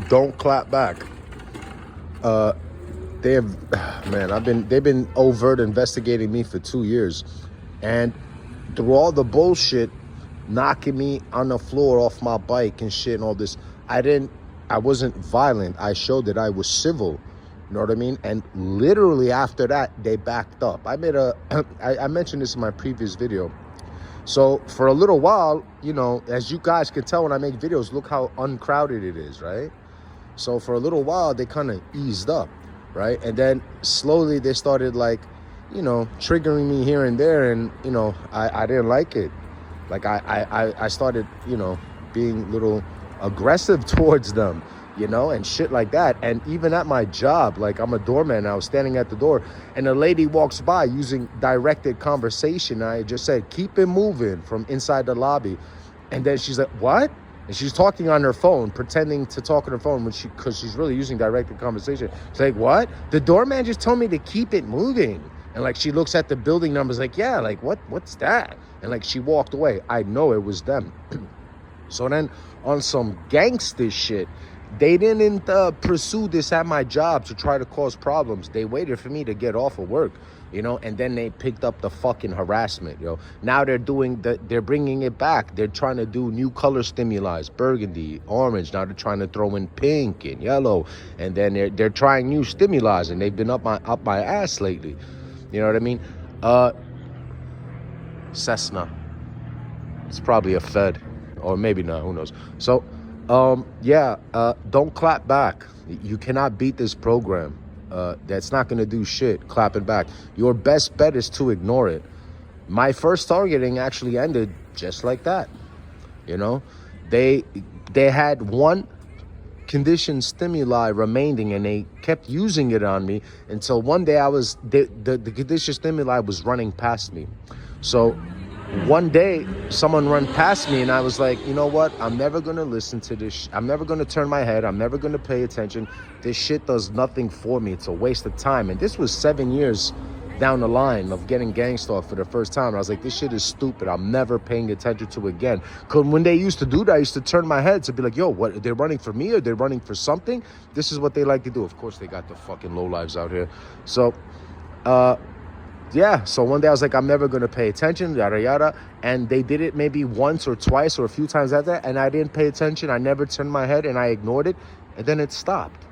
Don't clap back. They have, man, they've been overt investigating me for 2 years. And through all the bullshit, knocking me on the floor off my bike and shit and all this, I wasn't violent. I showed that I was civil. You know what I mean? And literally after that, they backed up. I mentioned this in my previous video. So for a little while, you know, as you guys can tell when I make videos, look how uncrowded it is, right? So for a little while, they kind of eased up, right? And then slowly they started, like, you know, triggering me here and there. And, you know, I didn't like it. Like I started, you know, being a little aggressive towards them, you know, and shit like that. And even at my job, like, I'm a doorman now, standing at the door, and a lady walks by using directed conversation. I just said, keep it moving, from inside the lobby. And then she's like, what? And she's talking on her phone, pretending to talk on her phone because she's really using directed conversation. She's like, what? The doorman just told me to keep it moving. And like, she looks at the building numbers like, yeah, like, what's that? And like, she walked away. I know it was them. So then on some gangster shit, they didn't pursue this at my job to try to cause problems. They waited for me to get off of work, you know, and then they picked up the fucking harassment, yo. Now they're bringing it back. They're trying to do new color stimuli, burgundy, orange. Now they're trying to throw in pink and yellow, and then they're trying new stimuli, and they've been up my ass lately. You know what I mean? Cessna. It's probably a Fed, or maybe not. Who knows? So, don't clap back. You cannot beat this program. That's not going to do shit, clapping back. Your best bet is to ignore it. My first targeting actually ended just like that. You know, they had one conditioned stimuli remaining, and they kept using it on me until one day the conditioned stimuli was running past me. So one day someone ran past me, and I was like, you know what? I'm never going to listen to this. I'm never going to turn my head. I'm never going to pay attention. This shit does nothing for me. It's a waste of time. And this was 7 years down the line of getting gang stalked for the first time. I was like, this shit is stupid. I'm never paying attention to it again. Because when they used to do that, I used to turn my head to be like, yo, what? They're running for me, or they're running for something? This is what they like to do. Of course, they got the fucking lowlives out here. So, yeah, so one day I was like, I'm never going to pay attention, yada, yada. And they did it maybe once or twice or a few times after that, and I didn't pay attention. I never turned my head, and I ignored it. And then it stopped.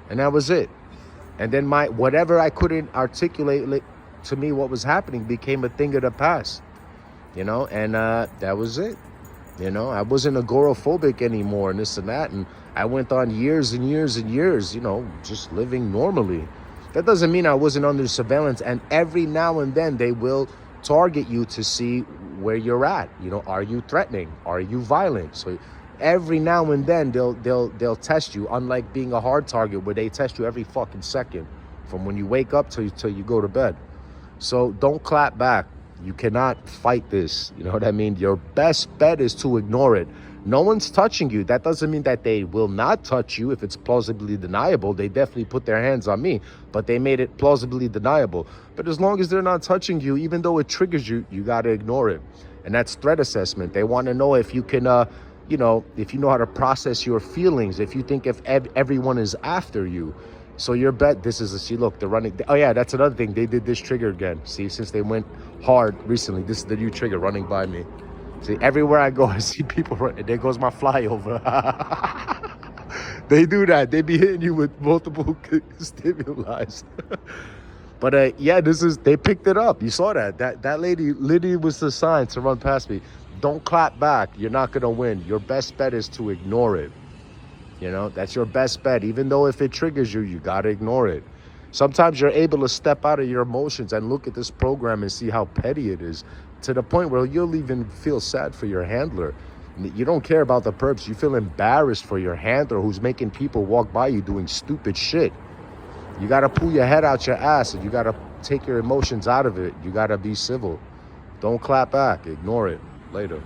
And that was it. And then whatever I couldn't articulate to me what was happening became a thing of the past, you know, and that was it. You know, I wasn't agoraphobic anymore and this and that. And I went on years and years and years, you know, just living normally. That doesn't mean I wasn't under surveillance. And every now and then they will target you to see where you're at. You know, are you threatening? Are you violent? So every now and then they'll test you, unlike being a hard target where they test you every fucking second from when you wake up till you go to bed. So don't clap back. You cannot fight this. You know what I mean? Your best bet is to ignore it. No one's touching you. That doesn't mean that they will not touch you if it's plausibly deniable. They definitely put their hands on me, but they made it plausibly deniable. But as long as they're not touching you, even though it triggers you, you got to ignore it. And that's threat assessment. They want to know if you can you know, if you know how to process your feelings, if you think if everyone is after you. So your bet, see, look, they're running. Oh yeah, that's another thing. They did this trigger again. See, since they went hard recently, this is the new trigger running by me. See, everywhere I go, I see people running. There goes my flyover. They do that. They be hitting you with multiple stimuli. But yeah, they picked it up. You saw that. That lady literally was the sign to run past me. Don't clap back. You're not going to win. Your best bet is to ignore it. You know, that's your best bet. Even though if it triggers you, you got to ignore it. Sometimes you're able to step out of your emotions and look at this program and see how petty it is, to the point where you'll even feel sad for your handler. You don't care about the perps. You feel embarrassed for your handler who's making people walk by you doing stupid shit. You got to pull your head out your ass, and you got to take your emotions out of it. You got to be civil. Don't clap back. Ignore it. Later.